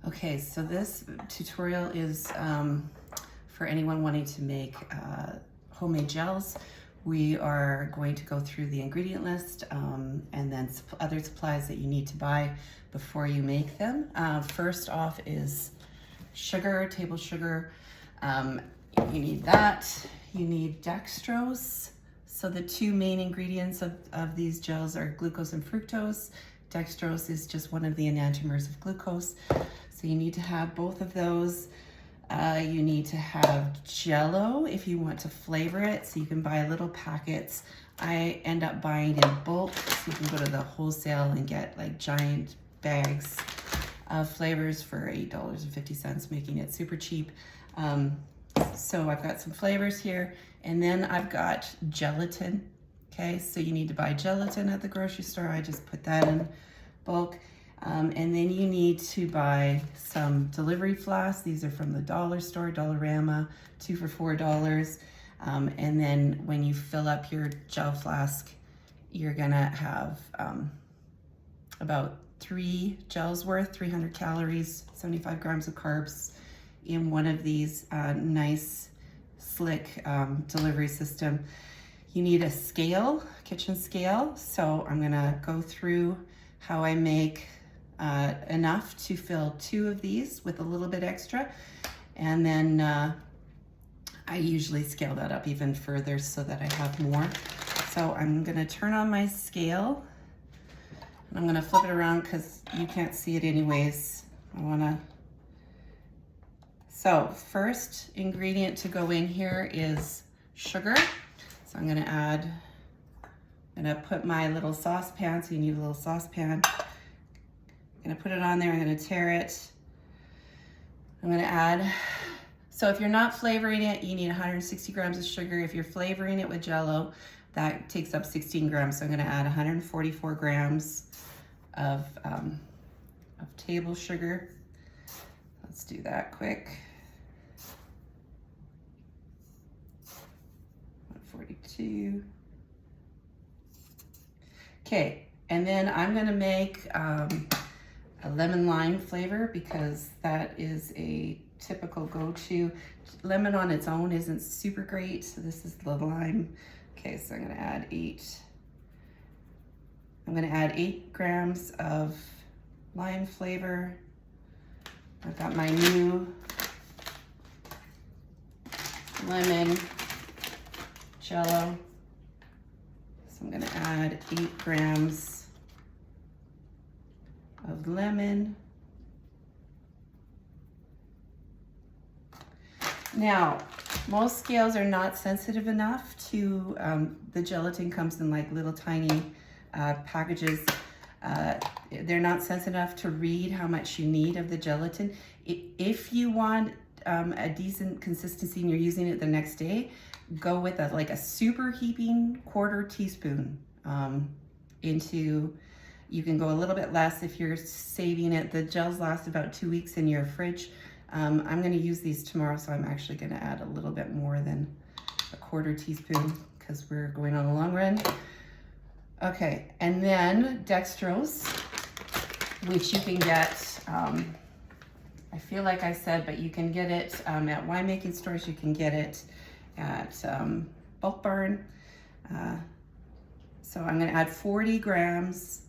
Okay, so this tutorial is for anyone wanting to make homemade gels. We are going to go through the ingredient list and then other supplies that you need to buy before you make them. First off is sugar, table sugar. You need that. You need dextrose. So the two main ingredients of these gels are glucose and fructose. Dextrose is just one of the enantiomers of glucose. So you need to have both of those. You need to have jello if you want to flavor it. So you can buy little packets. I end up buying in bulk. So you can go to the wholesale and get like giant bags of flavors for $8.50, making it super cheap. So I've got some flavors here. And then I've got gelatin. Okay, so you need to buy gelatin at the grocery store. I just put that in bulk. And then you need to buy some delivery flasks. These are from the dollar store, Dollarama, 2 for $4. And then when you fill up your gel flask, you're gonna have about 3 gels worth, 300 calories, 75 grams of carbs in one of these nice, slick delivery system. You need a scale, kitchen scale. So I'm gonna go through how I make enough to fill 2 of these with a little bit extra. And then I usually scale that up even further so that I have more. So I'm gonna turn on my scale. And I'm gonna flip it around because you can't see it anyways. So first ingredient to go in here is sugar. So I'm gonna put my little saucepan, so you need a little saucepan. I'm gonna put it on there, I'm gonna tare it. I'm gonna add, so if you're not flavoring it, you need 160 grams of sugar. If you're flavoring it with jello, that takes up 16 grams. So I'm gonna add 144 grams of table sugar. Let's do that quick. 142. Okay, and then I'm gonna make a lemon lime flavor because that is a typical go-to. Lemon on its own isn't super great, so this is the lime. Okay, so I'm gonna add 8 grams of lime flavor. I've got my new lemon jello. So I'm gonna add 8 grams of lemon. Now, most scales are not sensitive enough to, the gelatin comes in like little tiny packages. They're not sensitive enough to read how much you need of the gelatin. If you want a decent consistency and you're using it the next day, go with like a super heaping 1/4 teaspoon into, you can go a little bit less if you're saving it. The gels last about 2 weeks in your fridge. I'm gonna use these tomorrow, so I'm actually gonna add a little bit more than a 1/4 teaspoon because we're going on a long run. Okay, and then dextrose, which you can get, I feel like I said, but you can get it at winemaking stores, you can get it at Bulk Barn. So I'm gonna add 40 grams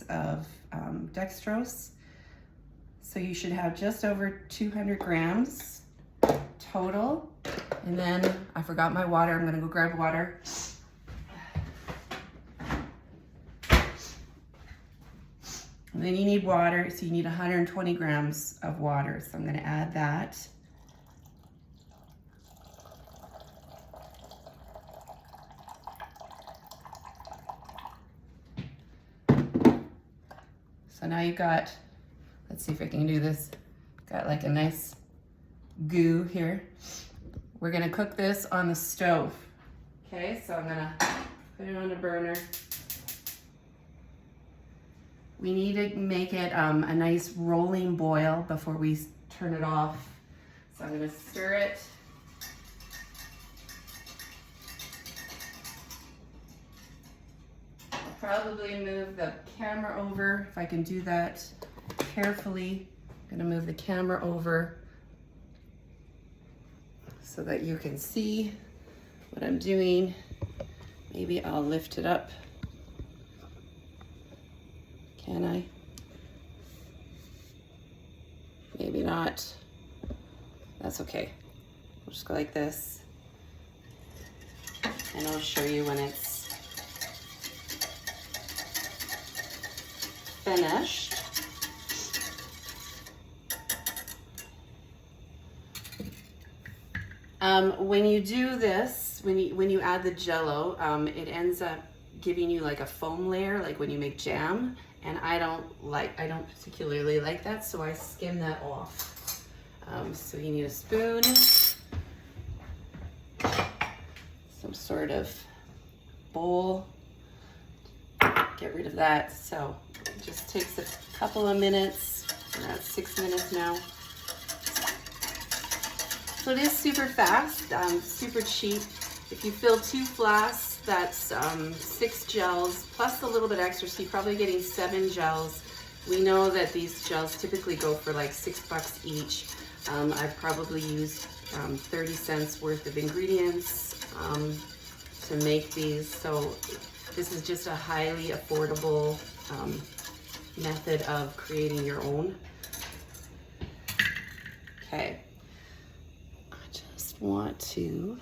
of dextrose. So you should have just over 200 grams total. And then I forgot my water, I'm gonna go grab water. And then you need water, so you need 120 grams of water. So I'm gonna add that. So now you've got, let's see if I can do this. Got like a nice goo here. We're gonna cook this on the stove. Okay, so I'm gonna put it on a burner. We need to make it a nice rolling boil before we turn it off. So I'm gonna stir it. I'll probably move the camera over if I can do that. carefully, I'm gonna move the camera over so that you can see what I'm doing. Maybe I'll lift it up. Can I? Maybe not. That's okay. We'll just go like this. And I'll show you when it's finished. When you do this, when you add the jello, it ends up giving you like a foam layer, like when you make jam, and I don't particularly like that, so I skim that off. So you need a spoon, some sort of bowl, get rid of that. So it just takes a couple of minutes. We're at 6 minutes now. So it is super fast, super cheap. If you fill 2 flasks, that's 6 gels plus a little bit extra, so you're probably getting 7 gels. We know that these gels typically go for like $6 each. I've probably used 30 cents worth of ingredients to make these. So this is just a highly affordable method of creating your own. Okay. Want to,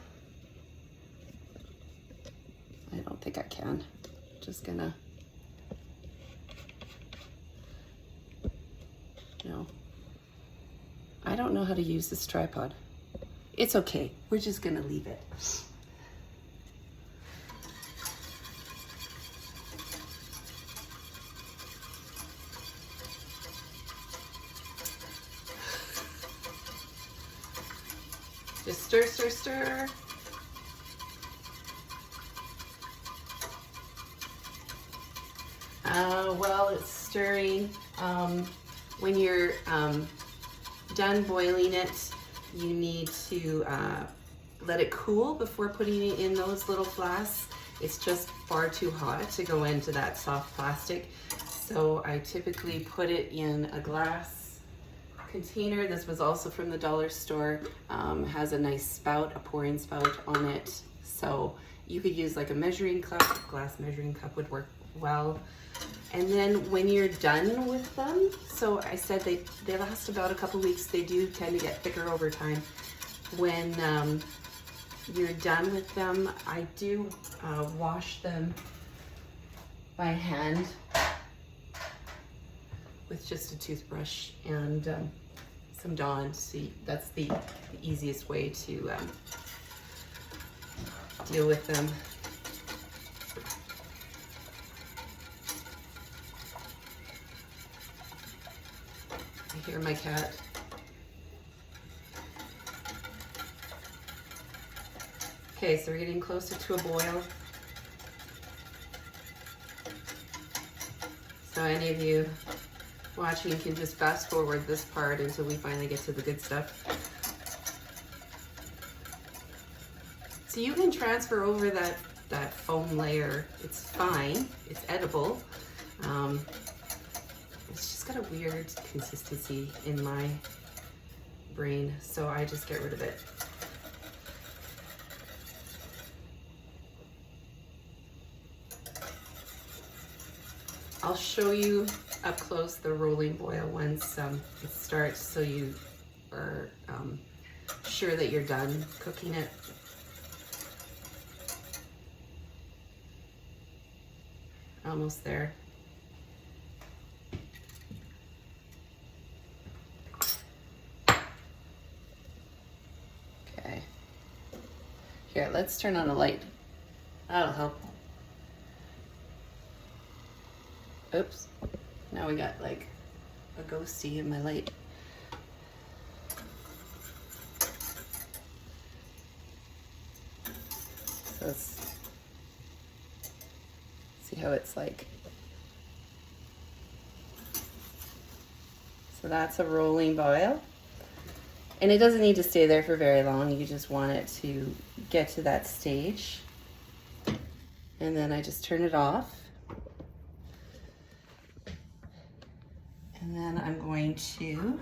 I don't think I can, just gonna, no, I don't know how to use this tripod. It's okay, we're just gonna leave it. Just stir, stir, stir. While it's stirring, when you're done boiling it, you need to let it cool before putting it in those little flasks. It's just far too hot to go into that soft plastic. So I typically put it in a glass container. This was also from the dollar store. Has a nice spout, a pouring spout on it. So you could use like a measuring cup, glass measuring cup would work well. And then when you're done with them, so I said they last about a couple weeks. They do tend to get thicker over time. When you're done with them, I do wash them by hand with just a toothbrush and some Dawn. See, that's the easiest way to deal with them. I hear my cat. Okay, so we're getting closer to a boil. So any of you watching can just fast forward this part until we finally get to the good stuff. So you can transfer over that foam layer. It's fine, it's edible. It's just got a weird consistency in my brain, so I just get rid of it. I'll show you up close the rolling boil once it starts, so you are sure that you're done cooking it. Almost there. Okay. Here, let's turn on a light. That'll help. Oops. Now we got like a ghosty in my light. So let's see how it's like. So that's a rolling boil. And it doesn't need to stay there for very long. You just want it to get to that stage. And then I just turn it off. And then I'm going to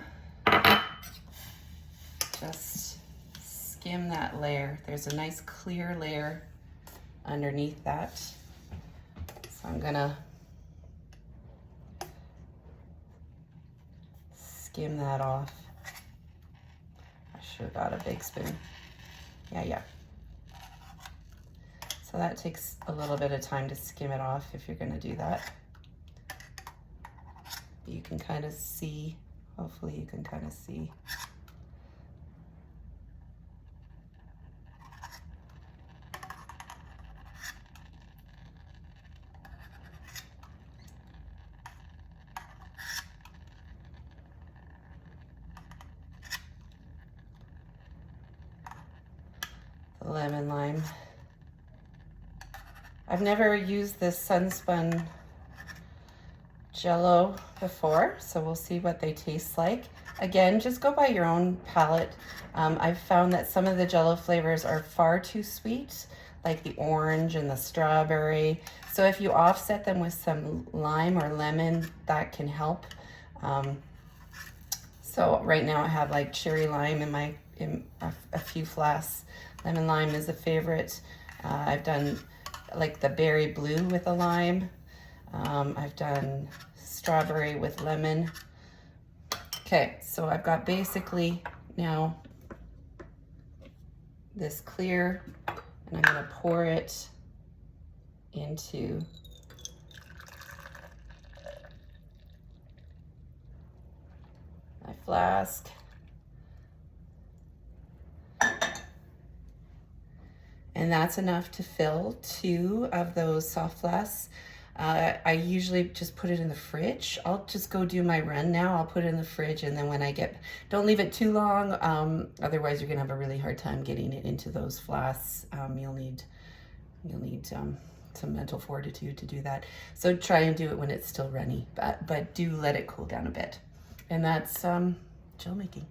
just skim that layer. There's a nice clear layer underneath that. So I'm gonna skim that off. I should have got a big spoon. Yeah. So that takes a little bit of time to skim it off if you're gonna do that. You can kind of see, hopefully you can kind of see. The lemon lime. I've never used this Sunspun Jello before, so we'll see what they taste like. Again, just go by your own palate. I've found that some of the Jello flavors are far too sweet, like the orange and the strawberry. So if you offset them with some lime or lemon, that can help. So right now I have like cherry lime in a few flasks. Lemon lime is a favorite. I've done like the berry blue with a lime. I've done strawberry with lemon. Okay, so I've got basically now this clear, and I'm gonna pour it into my flask. And that's enough to fill 2 of those soft flasks. I usually just put it in the fridge. I'll just go do my run now. I'll put it in the fridge, and then when I don't leave it too long. Otherwise you're gonna have a really hard time getting it into those flasks. You'll need some mental fortitude to do that. So try and do it when it's still runny, but do let it cool down a bit. And that's gel making.